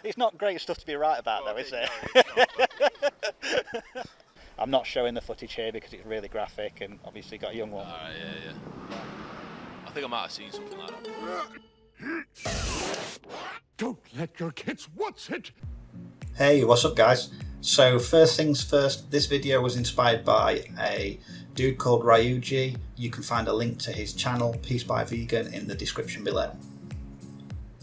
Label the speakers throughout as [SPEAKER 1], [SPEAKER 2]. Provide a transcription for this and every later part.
[SPEAKER 1] It's not great stuff to be right about, though, is it?
[SPEAKER 2] No, it's not,
[SPEAKER 1] I'm not showing the footage here because it's really graphic and obviously got a young one.
[SPEAKER 2] Alright, yeah. I think I might have seen something like that.
[SPEAKER 3] Don't let your kids watch it!
[SPEAKER 4] Hey, what's up guys? So first things first, this video was inspired by a dude called Ryuji. You can find a link to his channel, Peace by Vegan, in the description below.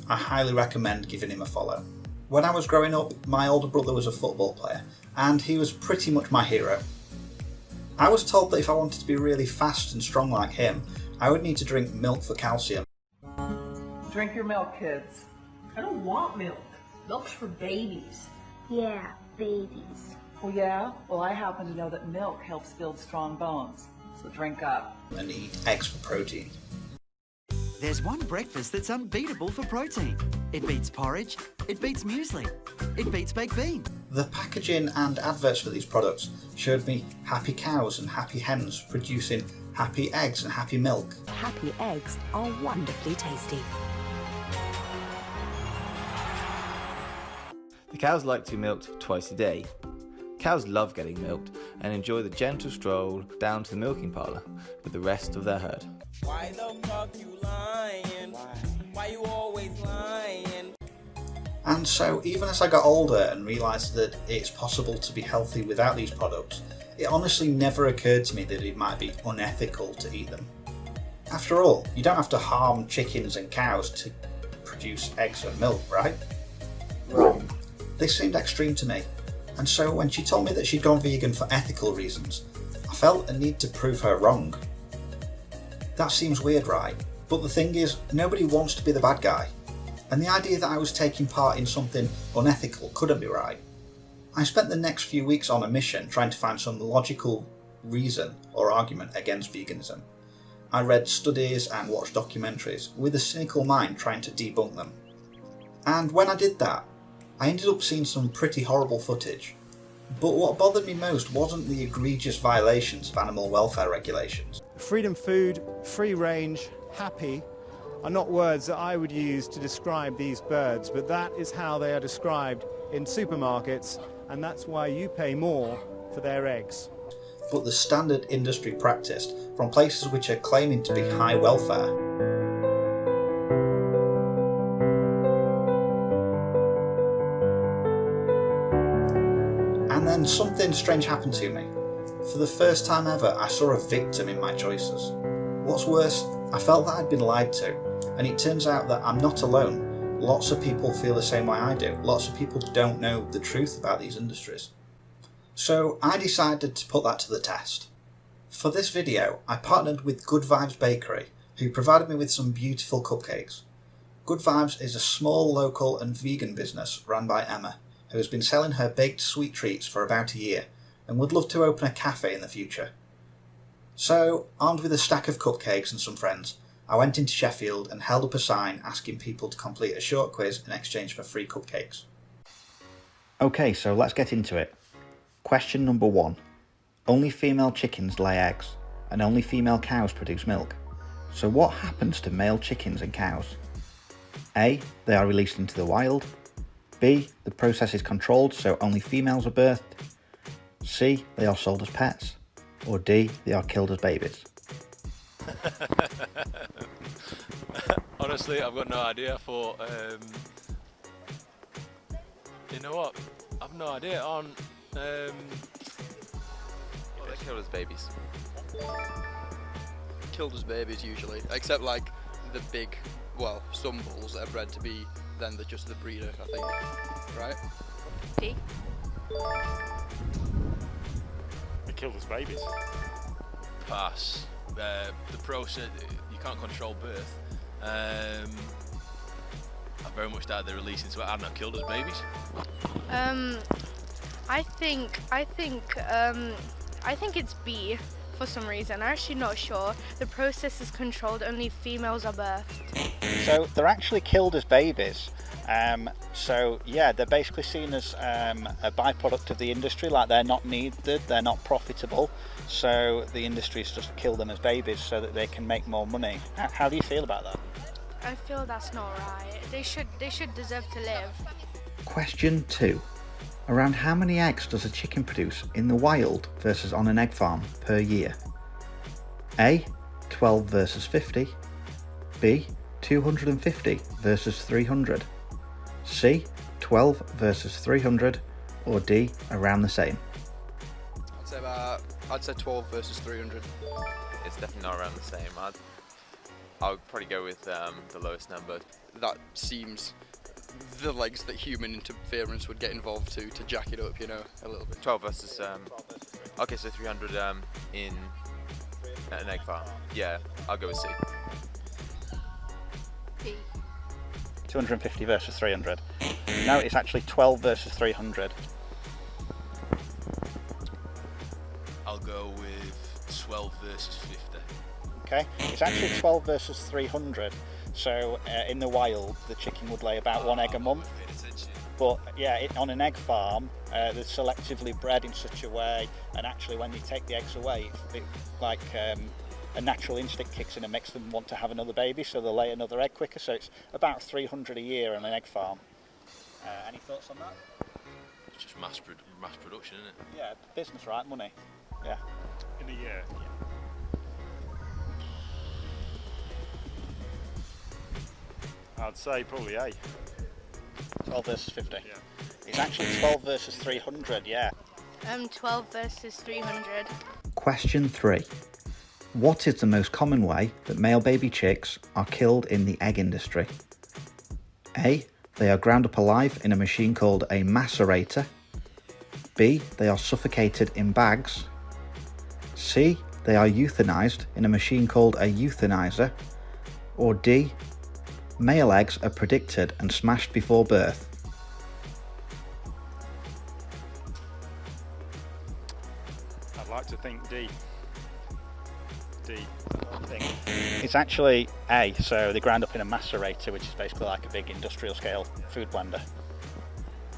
[SPEAKER 4] I highly recommend giving him a follow. When I was growing up, my older brother was a football player, and he was pretty much my hero. I was told that if I wanted to be really fast and strong like him, I would need to drink milk for calcium.
[SPEAKER 5] Drink your milk, kids.
[SPEAKER 6] I don't want milk. Milk's for babies.
[SPEAKER 7] Yeah, babies.
[SPEAKER 5] Oh yeah? Well, I happen to know that milk helps build strong bones. So drink up.
[SPEAKER 4] And eat eggs for protein.
[SPEAKER 8] There's one breakfast that's unbeatable for protein. It beats porridge, it beats muesli, it beats baked bean.
[SPEAKER 4] The packaging and adverts for these products showed me happy cows and happy hens producing happy eggs and happy milk.
[SPEAKER 9] Happy eggs are wonderfully tasty.
[SPEAKER 10] The cows like to be milked twice a day. Cows love getting milked and enjoy the gentle stroll down to the milking parlour with the rest of their herd.
[SPEAKER 11] Why the fuck you lying? Why you always lying?
[SPEAKER 4] And so even as I got older and realised that it's possible to be healthy without these products, it honestly never occurred to me that it might be unethical to eat them. After all, you don't have to harm chickens and cows to produce eggs and milk, right? This seemed extreme to me, and so when she told me that she'd gone vegan for ethical reasons, I felt a need to prove her wrong. That seems weird, right? But the thing is, nobody wants to be the bad guy, and the idea that I was taking part in something unethical couldn't be right. I spent the next few weeks on a mission trying to find some logical reason or argument against veganism. I read studies and watched documentaries with a cynical mind trying to debunk them. And when I did that, I ended up seeing some pretty horrible footage. But what bothered me most wasn't the egregious violations of animal welfare regulations.
[SPEAKER 12] Freedom food, free range, happy are not words that I would use to describe these birds, but that is how they are described in supermarkets, and that's why you pay more for their eggs.
[SPEAKER 4] But the standard industry practice from places which are claiming to be high welfare. And then something strange happened to me. For the first time ever, I saw a victim in my choices. What's worse, I felt that I'd been lied to, and it turns out that I'm not alone. Lots of people feel the same way I do. Lots of people don't know the truth about these industries. So I decided to put that to the test. For this video, I partnered with Good Vibes Bakery, who provided me with some beautiful cupcakes. Good Vibes is a small, local and vegan business run by Emma, who has been selling her baked sweet treats for about a year and would love to open a cafe in the future. So, armed with a stack of cupcakes and some friends, I went into Sheffield and held up a sign asking people to complete a short quiz in exchange for free cupcakes. Okay, so let's get into it. Question number 1. Only female chickens lay eggs, and only female cows produce milk. So what happens to male chickens and cows? A. They are released into the wild. B. The process is controlled, so only females are birthed. C. They are sold as pets. Or D. They are killed as babies.
[SPEAKER 2] Honestly, I've got no idea for, you know what, I've no idea on,
[SPEAKER 13] Well, they're killed as babies.
[SPEAKER 14] Killed as babies usually, except like the big, well, some bulls that are bred to be then just the breeder, I think, right?
[SPEAKER 6] D.
[SPEAKER 15] They're killed as babies.
[SPEAKER 2] pass. The process, you can't control birth. I very much doubt they're releasing, so I don't know, killed as babies.
[SPEAKER 16] I think it's B for some reason. I'm actually not sure. The process is controlled, only females are birthed.
[SPEAKER 1] So they're actually killed as babies. So yeah, they're basically seen as a byproduct of the industry, like they're not needed, they're not profitable, so the industry's just kill them as babies so that they can make more money. How do you feel about that?
[SPEAKER 16] I feel that's not right. They should deserve to live.
[SPEAKER 4] Question 2. Around how many eggs does a chicken produce in the wild versus on an egg farm per year? A. 12 versus 50. B. 250 versus 300. C. 12 versus 300. Or D. Around the same.
[SPEAKER 14] I'd say 12 versus 300.
[SPEAKER 10] It's definitely not around the same. I would probably go with the lowest number.
[SPEAKER 14] That seems the legs that human interference would get involved to jack it up, you know, a little bit.
[SPEAKER 10] 12 versus okay, so 300 in an egg farm. Yeah, I'll go with C.
[SPEAKER 16] B.
[SPEAKER 1] 250 versus 300. No, it's actually 12 versus 300.
[SPEAKER 2] I'll go with 12 versus 50.
[SPEAKER 1] Okay, it's actually 12 versus 300. So in the wild, the chicken would lay about one egg a month. But yeah, on an egg farm, they're selectively bred in such a way, and actually when you take the eggs away, like a natural instinct kicks in and makes them want to have another baby, so they'll lay another egg quicker. So it's about 300 a year on an egg farm. Any thoughts on that?
[SPEAKER 2] It's just mass production, isn't it?
[SPEAKER 1] Yeah, business, right? Money. Yeah.
[SPEAKER 15] In a year. I'd say probably A.
[SPEAKER 1] 12 versus 50.
[SPEAKER 15] Yeah.
[SPEAKER 1] It's actually 12 versus 300, yeah.
[SPEAKER 16] 12 versus 300.
[SPEAKER 4] Question 3. What is the most common way that male baby chicks are killed in the egg industry? A. They are ground up alive in a machine called a macerator. B. They are suffocated in bags. C. They are euthanized in a machine called a euthanizer. Or D. Male eggs are predicted and smashed before birth.
[SPEAKER 15] I'd like to think D. D.
[SPEAKER 1] It's actually A, so they ground up in a macerator, which is basically like a big industrial scale food blender.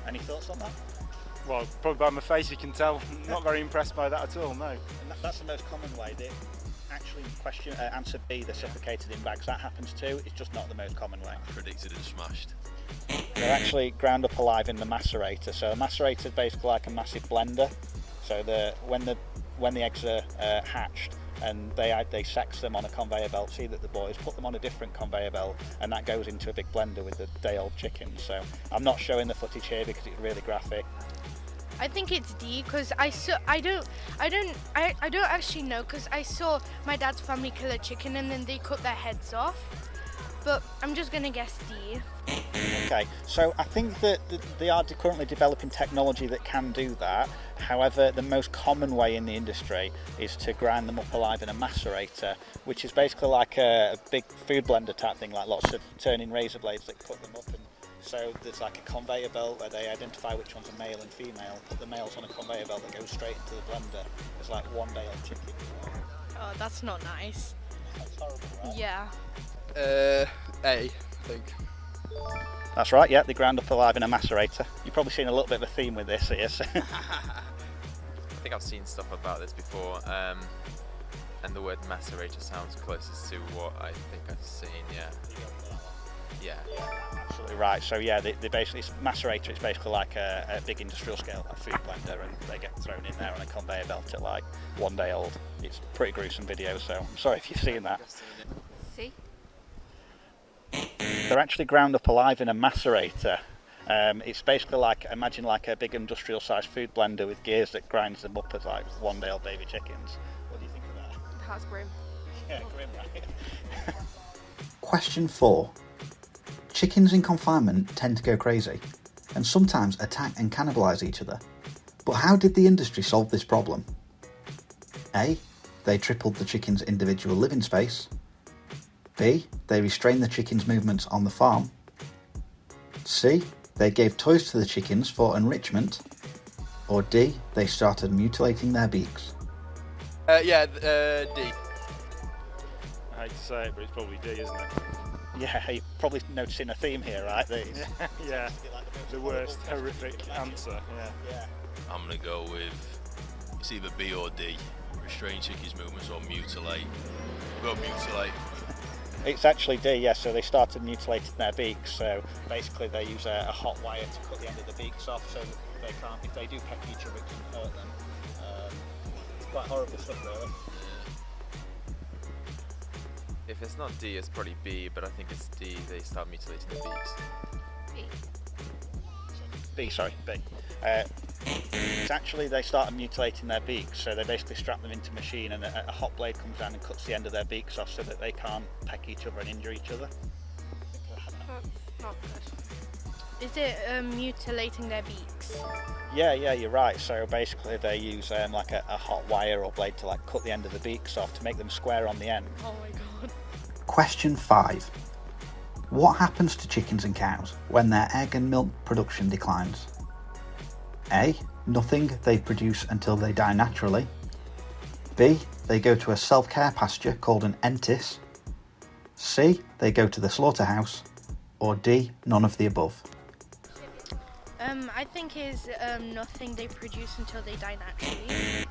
[SPEAKER 1] Any thoughts on that?
[SPEAKER 15] Well, probably by my face you can tell, not very impressed by that at all, no.
[SPEAKER 1] And that's the most common way. They actually answer B, they're suffocated in bags. That happens too, it's just not the most common way.
[SPEAKER 2] Predicted and smashed.
[SPEAKER 1] They're actually ground up alive in the macerator. So a macerator is basically like a massive blender. So when the eggs are hatched, and they sex them on a conveyor belt, see that the boys put them on a different conveyor belt, and that goes into a big blender with the day-old chickens. So I'm not showing the footage here because it's really graphic.
[SPEAKER 16] I think it's D because I don't actually know because I saw my dad's family kill a chicken and then they cut their heads off. But I'm just gonna guess D.
[SPEAKER 1] Okay, so I think that they are currently developing technology that can do that. However, the most common way in the industry is to grind them up alive in a macerator, which is basically like a big food blender type thing, like lots of turning razor blades that cut them up. And so there's like a conveyor belt where they identify which one's a male and female, put the males on a conveyor belt that goes straight into the blender. It's like one day old chicken.
[SPEAKER 16] Oh, that's not nice.
[SPEAKER 1] That's horrible, right?
[SPEAKER 16] Yeah.
[SPEAKER 14] A, I think.
[SPEAKER 1] That's right, yeah, they ground up alive in a macerator. You've probably seen a little bit of a theme with this here. So.
[SPEAKER 10] I think I've seen stuff about this before, and the word macerator sounds closest to what I think I've seen, yeah. Yeah.
[SPEAKER 1] Absolutely right. So yeah, they basically, macerator is basically like a big industrial scale like food blender, and they get thrown in there on a conveyor belt at like one day old. It's pretty gruesome video, so I'm sorry if you've seen that.
[SPEAKER 16] See?
[SPEAKER 1] They're actually ground up alive in a macerator. It's basically like, imagine like a big industrial sized food blender with gears that grinds them up as like one day old baby chickens. What do you think of that?
[SPEAKER 16] That's grim.
[SPEAKER 1] Yeah, grim, right?
[SPEAKER 4] Question 4. Chickens in confinement tend to go crazy and sometimes attack and cannibalise each other. But how did the industry solve this problem? A. They tripled the chicken's individual living space. B. They restrained the chicken's movements on the farm. C. They gave toys to the chickens for enrichment. Or D. They started mutilating their beaks.
[SPEAKER 14] D.
[SPEAKER 15] I hate to say it, but it's probably D, isn't it?
[SPEAKER 1] Yeah, you're probably noticing a theme here, right?
[SPEAKER 15] Yeah, the worst horrific answer, yeah.
[SPEAKER 2] I'm going to go with, it's either B or D. Restrain chickens' movements or mutilate. We'll go mutilate.
[SPEAKER 1] It's actually D, yes. So they started mutilating their beaks. So basically, they use a hot wire to cut the end of the beaks off, so that they can't. If they do peck each other, it can hurt them. It's quite horrible stuff, really.
[SPEAKER 10] If it's not D, it's probably B, but I think it's D. They start mutilating the beaks.
[SPEAKER 1] B, sorry, B. It's actually they started mutilating their beaks, so they basically strap them into a machine, and a hot blade comes down and cuts the end of their beaks off, so that they can't peck each other and injure each other.
[SPEAKER 16] Not good. Is it mutilating their beaks?
[SPEAKER 1] Yeah, you're right. So basically, they use like a hot wire or blade to like cut the end of the beaks off to make them square on the end.
[SPEAKER 16] Oh my god.
[SPEAKER 4] Question 5. What happens to chickens and cows when their egg and milk production declines? A. Nothing, they produce until they die naturally. B. They go to a self-care pasture called an entis. C. They go to the slaughterhouse. Or D. None of the above.
[SPEAKER 16] I think is nothing, they produce until they die naturally.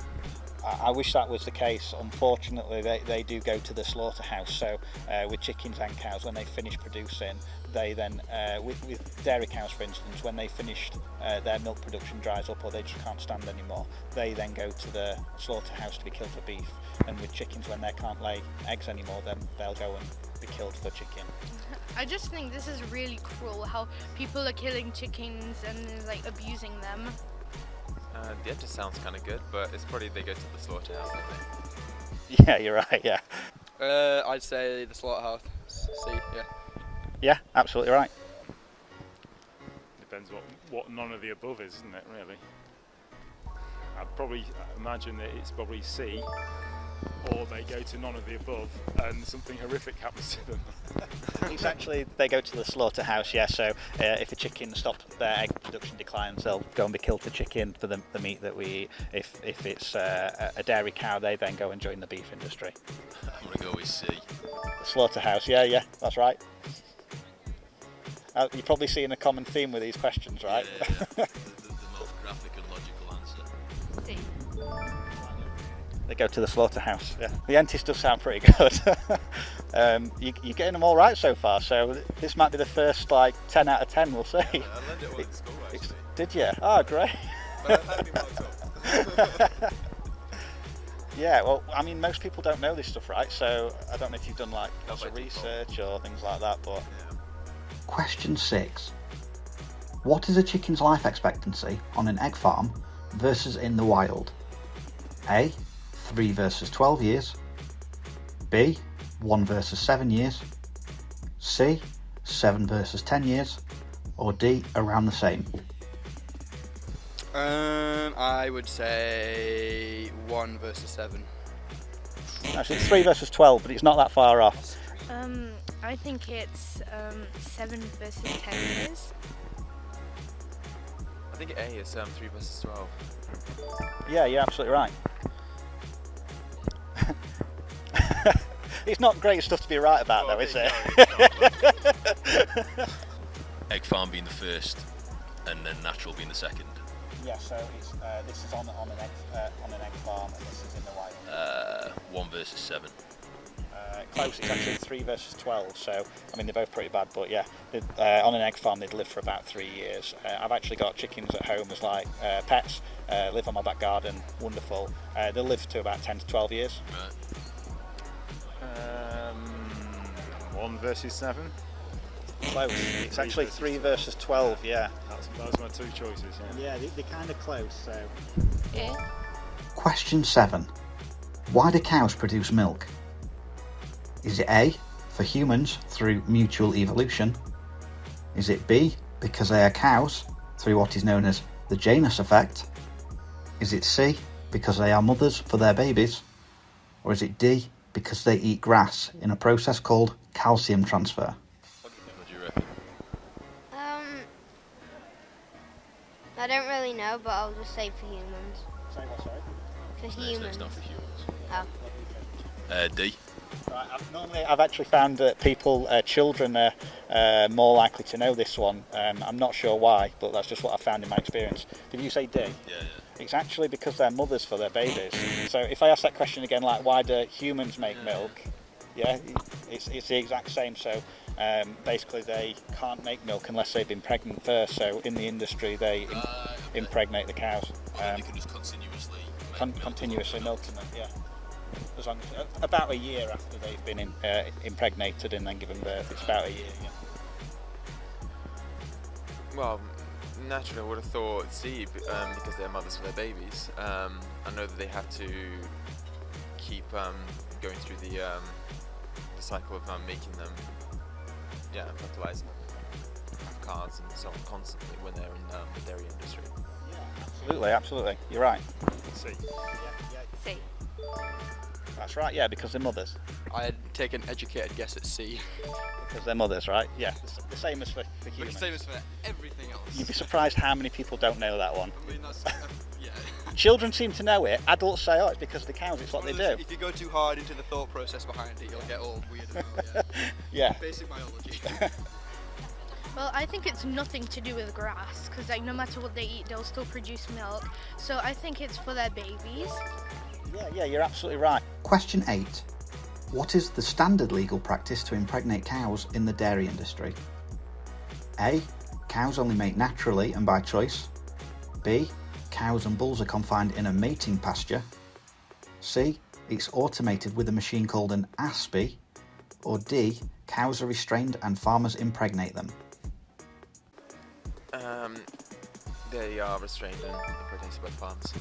[SPEAKER 1] I wish that was the case. Unfortunately, they do go to the slaughterhouse. So with chickens and cows, when they finish producing, they then, with dairy cows for instance, when they finished their milk production dries up or they just can't stand anymore, they then go to the slaughterhouse to be killed for beef. And with chickens, when they can't lay eggs anymore, then they'll go and be killed for chicken.
[SPEAKER 16] I just think this is really cruel how people are killing chickens and like abusing them.
[SPEAKER 10] The entis sounds kind of good, but it's probably they go to the slaughterhouse, don't they?
[SPEAKER 1] Yeah, you're right, yeah.
[SPEAKER 14] I'd say the slaughterhouse. C, yeah.
[SPEAKER 1] Yeah, absolutely right.
[SPEAKER 15] Depends what none of the above is, isn't it, really? I'd probably imagine that it's probably C, or they go to none of the above and something horrific happens to them.
[SPEAKER 1] It's actually, they go to the slaughterhouse, yeah, so if a chicken stops, their egg production declines, they'll go and be killed for chicken for the meat that we eat. If it's a dairy cow, they then go and join the beef industry.
[SPEAKER 2] I'm going to go with C.
[SPEAKER 1] The slaughterhouse, yeah, that's right. You're probably seeing a common theme with these questions, right?
[SPEAKER 2] Yeah. the most graphic and logical answer.
[SPEAKER 16] C.
[SPEAKER 1] They go to the slaughterhouse, yeah. The entis does sound pretty good. You're getting them all right so far, so this might be the first, 10 out of 10, we'll see.
[SPEAKER 2] I learned it well in school, actually.
[SPEAKER 1] Did you? Oh, great.
[SPEAKER 2] But I've had me marked up.
[SPEAKER 1] Yeah, well, I mean, most people don't know this stuff, right? So I don't know if you've done, lots of research or things like that, but...
[SPEAKER 2] Yeah.
[SPEAKER 4] Question 6. What is a chicken's life expectancy on an egg farm versus in the wild? A. 3 versus 12 years. B. 1 versus 7 years. C. 7 versus 10 years. Or D. Around the same.
[SPEAKER 14] I would say 1 versus 7.
[SPEAKER 1] Actually, it's 3 versus 12, but it's not that far off.
[SPEAKER 16] I think it's 7 versus 10 years.
[SPEAKER 10] I think A is 3 versus 12.
[SPEAKER 1] Yeah, you're absolutely right. It's not great stuff to be right about, though, is it?
[SPEAKER 2] Egg farm being the first, and then natural being the second.
[SPEAKER 1] Yeah, so it's, this is on an egg farm, and this is in the wild.
[SPEAKER 2] 1 versus 7.
[SPEAKER 1] Close, it's actually 3 versus 12, so I mean they're both pretty bad, but yeah, on an egg farm they'd live for about 3 years. I've actually got chickens at home as pets, live on my back garden, wonderful. They'll live to about 10 to 12 years.
[SPEAKER 2] Right.
[SPEAKER 15] 1 versus 7.
[SPEAKER 1] Close, it's actually 3 versus 12, yeah.
[SPEAKER 15] Those are my 2 choices, yeah.
[SPEAKER 1] Yeah, they're kind of close, so...
[SPEAKER 16] Yeah.
[SPEAKER 4] Question 7. Why do cows produce milk? Is it A, for humans through mutual evolution? Is it B, because they are cows through what is known as the Janus effect? Is it C, because they are mothers for their babies? Or is it D, because they eat grass in a process called calcium transfer?
[SPEAKER 2] What do you reckon?
[SPEAKER 7] I don't really know, but I'll just say for humans.
[SPEAKER 1] Say what, sorry?
[SPEAKER 7] For
[SPEAKER 2] No,
[SPEAKER 7] humans.
[SPEAKER 2] it's not for humans.
[SPEAKER 7] Oh.
[SPEAKER 2] D.
[SPEAKER 1] Right, I've actually found that children are more likely to know this one. I'm not sure why, but that's just what I found in my experience. Did you say D?
[SPEAKER 2] Yeah.
[SPEAKER 1] It's actually because they're mothers for their babies. So if I ask that question again, why do humans make milk? Yeah, it's the exact same. So basically they can't make milk unless they've been pregnant first. So in the industry they impregnate the cows.
[SPEAKER 2] They can just continuously
[SPEAKER 1] milking them. Yeah, as long as, about a year after they've been impregnated and then given birth. It's about a year. Yeah.
[SPEAKER 10] Well, naturally, I would have thought C, because they're mothers for their babies. I know that they have to keep going through the cycle of making them, fertilizing them, have calves and so on constantly when they're in the dairy industry.
[SPEAKER 1] Yeah, absolutely. You're right.
[SPEAKER 15] C.
[SPEAKER 16] C.
[SPEAKER 1] That's right. Yeah, because they're mothers.
[SPEAKER 14] I'd take an educated guess at C.
[SPEAKER 1] Because they're mothers, right? Yeah, the same as for humans.
[SPEAKER 14] The same as for everything else.
[SPEAKER 1] You'd be surprised how many people don't know that one.
[SPEAKER 14] I mean, that's, yeah.
[SPEAKER 1] Children seem to know it. Adults say, oh, it's because of the cows, it's what they do.
[SPEAKER 14] If you go too hard into the thought process behind it, you'll get all weird as well,
[SPEAKER 1] yeah.
[SPEAKER 14] Basic biology.
[SPEAKER 16] Well, I think it's nothing to do with grass, because like no matter what they eat, they'll still produce milk. So I think it's for their babies.
[SPEAKER 1] Yeah, you're absolutely right.
[SPEAKER 4] Question 8. What is the standard legal practice to impregnate cows in the dairy industry? A. Cows only mate naturally and by choice. B. Cows and bulls are confined in a mating pasture. C. It's automated with a machine called an ASPI. Or D. Cows are restrained and farmers impregnate them.
[SPEAKER 10] They are restrained and impregnated by the farmers.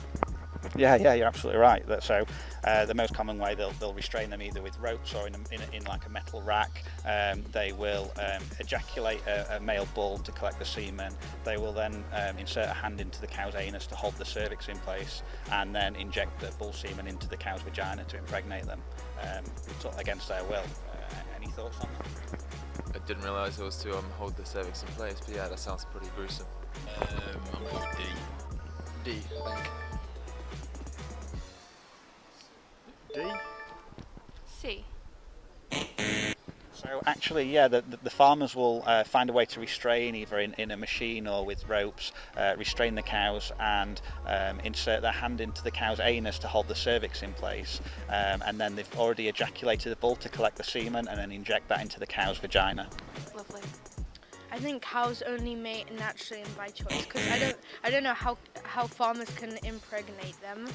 [SPEAKER 1] Yeah, you're absolutely right. So the most common way they'll restrain them either with ropes or in like a metal rack. They will ejaculate a male bull to collect the semen. They will then insert a hand into the cow's anus to hold the cervix in place, and then inject the bull semen into the cow's vagina to impregnate them against their will. Any thoughts on that?
[SPEAKER 10] I didn't realise it was to hold the cervix in place, but yeah, that sounds pretty gruesome.
[SPEAKER 2] I'm going with D.
[SPEAKER 14] D, I think.
[SPEAKER 15] D?
[SPEAKER 16] C.
[SPEAKER 1] So actually, yeah, the farmers will find a way to restrain, either in a machine or with ropes, restrain the cows and insert their hand into the cow's anus to hold the cervix in place, and then they've already ejaculated the bull to collect the semen and then inject that into the cow's vagina.
[SPEAKER 16] Lovely. I think cows only mate naturally and by choice, because I don't know how farmers can impregnate them.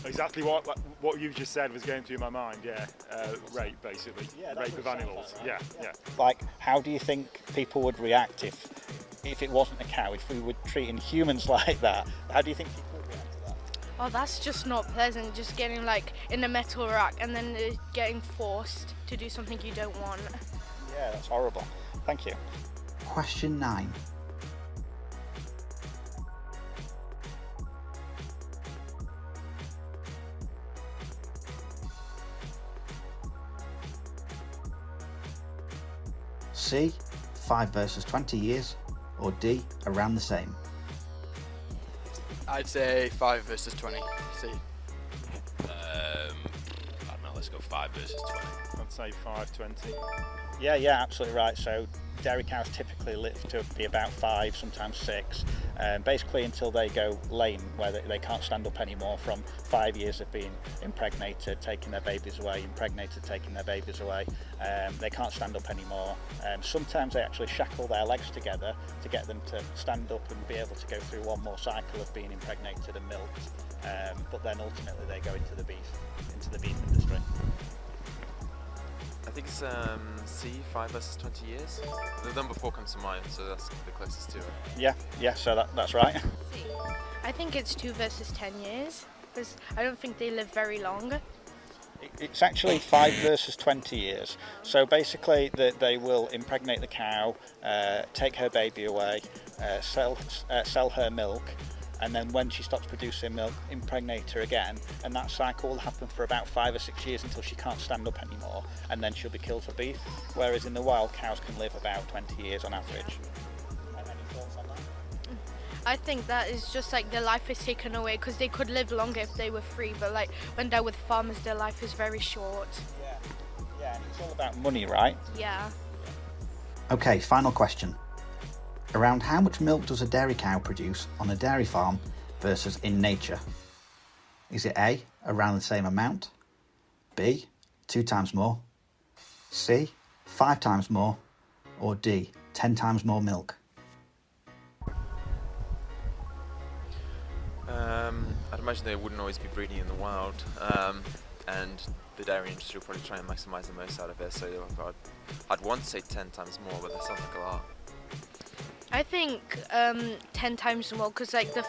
[SPEAKER 15] Exactly what you just said was going through my mind. Yeah, rape basically.
[SPEAKER 1] Yeah,
[SPEAKER 15] rape of animals.
[SPEAKER 1] Like,
[SPEAKER 15] yeah.
[SPEAKER 1] Like, how do you think people would react if it wasn't a cow? If we were treating humans like that, how do you think people would react to that?
[SPEAKER 16] Oh, that's just not pleasant. Just getting like in a metal rack and then getting forced to do something you don't want.
[SPEAKER 1] Yeah, that's horrible. Thank you.
[SPEAKER 4] Question 9. C. 5 versus 20 years. Or D. Around the same.
[SPEAKER 14] I'd say 5 versus 20. C.
[SPEAKER 2] I don't know, let's go 5 versus 20.
[SPEAKER 15] I'd say 5:20.
[SPEAKER 1] Yeah, absolutely right. So dairy cows typically live to be about 5, sometimes 6, basically until they go lame, where they can't stand up anymore. From 5 years of being impregnated, taking their babies away, impregnated, taking their babies away, they can't stand up anymore. Sometimes they actually shackle their legs together to get them to stand up and be able to go through one more cycle of being impregnated and milked, but then ultimately they go into the beef industry.
[SPEAKER 10] I think it's C, 5 versus 20 years. The number 4 comes to mind, so that's the closest to it.
[SPEAKER 1] Yeah, so that's right.
[SPEAKER 16] C. I think it's 2 versus 10 years, because I don't think they live very long.
[SPEAKER 1] It's actually 5 versus 20 years. So basically they will impregnate the cow, take her baby away, sell her milk, and then when she stops producing milk, impregnate her again, and that cycle will happen for about 5 or 6 years until she can't stand up anymore, and then she'll be killed for beef, whereas in the wild cows can live about 20 years on average. Any thoughts on that?
[SPEAKER 16] I think that is just like their life is taken away, because they could live longer if they were free, but like when they're with farmers, their life is very short.
[SPEAKER 1] Yeah, and it's all about money, right?
[SPEAKER 16] Yeah.
[SPEAKER 4] Okay, final question. Around how much milk does a dairy cow produce on a dairy farm versus in nature? Is it A, around the same amount, B, 2 times more, C, 5 times more, or D, 10 times more milk?
[SPEAKER 10] I'd imagine they wouldn't always be breeding in the wild, and the dairy industry will probably try and maximise the most out of it, so I'd want to say 10 times more, but that sounds like a lot.
[SPEAKER 16] I think 10 times more, because like the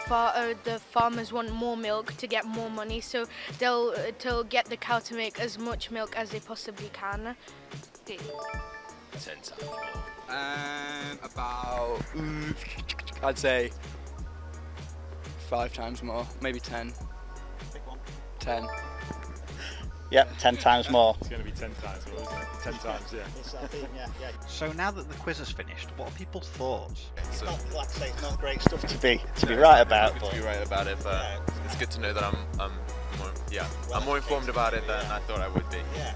[SPEAKER 16] farmers want more milk to get more money, so they'll get the cow to make as much milk as they possibly can.
[SPEAKER 2] 10 times more.
[SPEAKER 14] About, I'd say 5 times more, maybe 10.
[SPEAKER 1] Pick one.
[SPEAKER 14] 10.
[SPEAKER 1] Yep, 10 times more.
[SPEAKER 15] It's going to be 10 times more, isn't it? 10 times, yeah.
[SPEAKER 1] It's that thing, yeah.
[SPEAKER 4] So now that the quiz is finished, what are people's thoughts?
[SPEAKER 1] It's not, like I say, it's not great stuff to be right about.
[SPEAKER 10] It's not good to be right about it, but it's good to know that I'm more informed about it than I thought I would be.
[SPEAKER 1] Yeah.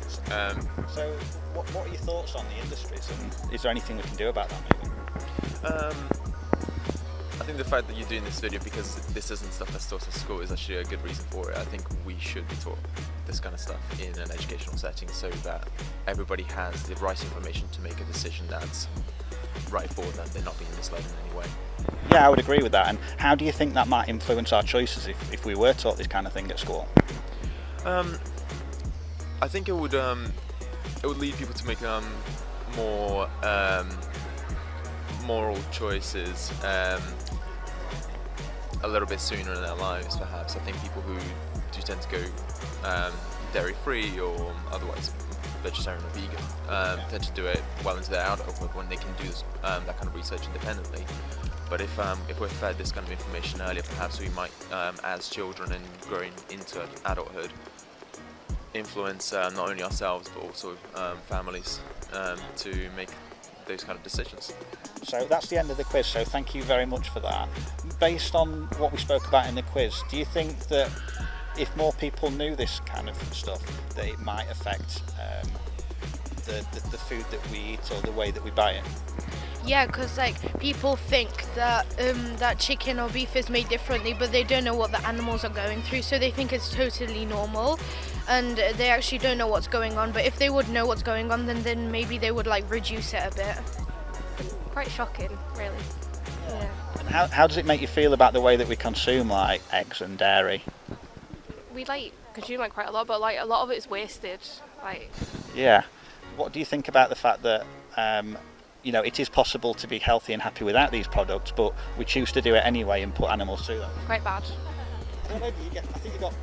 [SPEAKER 1] So what are your thoughts on the industries, and is there anything we can do about that maybe?
[SPEAKER 10] I think the fact that you're doing this video, because this isn't stuff that's taught at school, is actually a good reason for it. I think we should be taught this kind of stuff in an educational setting so that everybody has the right information to make a decision that's right for them. They're not being misled in any way.
[SPEAKER 1] Yeah, I would agree with that. And how do you think that might influence our choices if we were taught this kind of thing at school?
[SPEAKER 10] I think it would lead people to make more moral choices a little bit sooner in their lives, perhaps. I think people who do tend to go dairy-free or otherwise vegetarian or vegan tend to do it well into their adulthood when they can do this, that kind of research independently. But if we're fed this kind of information earlier, perhaps we might, as children and growing into adulthood, influence not only ourselves but also families to make those kind of decisions.
[SPEAKER 1] So that's the end of the quiz, so thank you very much for that. Based on what we spoke about in the quiz, do you think that if more people knew this kind of stuff, that it might affect the food that we eat or the way that we buy it?
[SPEAKER 16] Yeah, because like people think that that chicken or beef is made differently, but they don't know what the animals are going through, so they think it's totally normal, and they actually don't know what's going on. But if they would know what's going on, then maybe they would like reduce it a bit.
[SPEAKER 13] Quite shocking, really. Yeah.
[SPEAKER 1] And how does it make you feel about the way that we consume like eggs and dairy?
[SPEAKER 13] We like consume like quite a lot, but like a lot of it is wasted. Like.
[SPEAKER 1] Yeah. What do you think about the fact that you know, it is possible to be healthy and happy without these products, but we choose to do it anyway and put animals through them?
[SPEAKER 13] Quite bad.
[SPEAKER 1] I think you got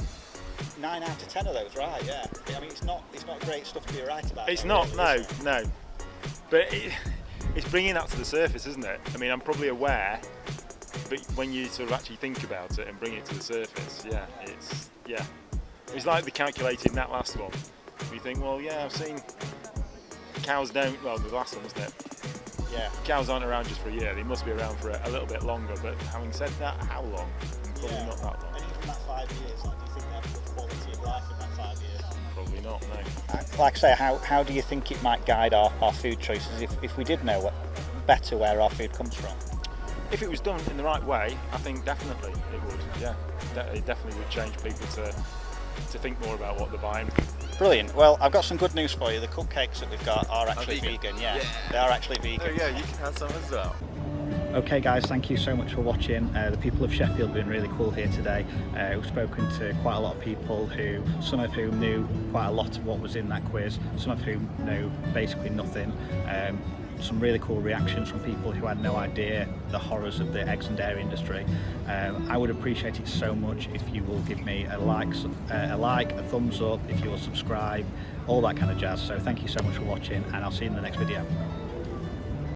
[SPEAKER 1] 9 out of 10 of those right. Yeah. I mean, it's not great stuff to be right about.
[SPEAKER 15] It's not. Really, no. But it's bringing that to the surface, isn't it? I mean, I'm probably aware, but when you sort of actually think about it and bring it to the surface, it's like the calculated that last one. You think, well, yeah, I've seen cows don't. Well, the last one, wasn't it?
[SPEAKER 1] Yeah.
[SPEAKER 15] Cows aren't around just for a year. They must be around for a little bit longer. But having said that, how long? Probably not that long.
[SPEAKER 1] And even that 5 years, like, do you think they have a good quality of life in that 5 years?
[SPEAKER 15] Probably not. No.
[SPEAKER 1] Like I say, how do you think it might guide our food choices if we did know better where our food comes from?
[SPEAKER 15] If it was done in the right way, I think definitely it would. Yeah, it definitely would change people to think more about what they're buying.
[SPEAKER 1] Brilliant. Well, I've got some good news for you. The cupcakes that we've got are actually vegan. Yeah, they are actually vegan.
[SPEAKER 10] Oh yeah, you can have some as well.
[SPEAKER 1] Okay guys, thank you so much for watching. The people of Sheffield have been really cool here today. We've spoken to quite a lot of people some of whom knew quite a lot of what was in that quiz, some of whom knew basically nothing. Some really cool reactions from people who had no idea the horrors of the eggs and dairy industry. I would appreciate it so much if you will give me a like, a thumbs up, if you will subscribe, all that kind of jazz. So thank you so much for watching, and I'll see you in the next video.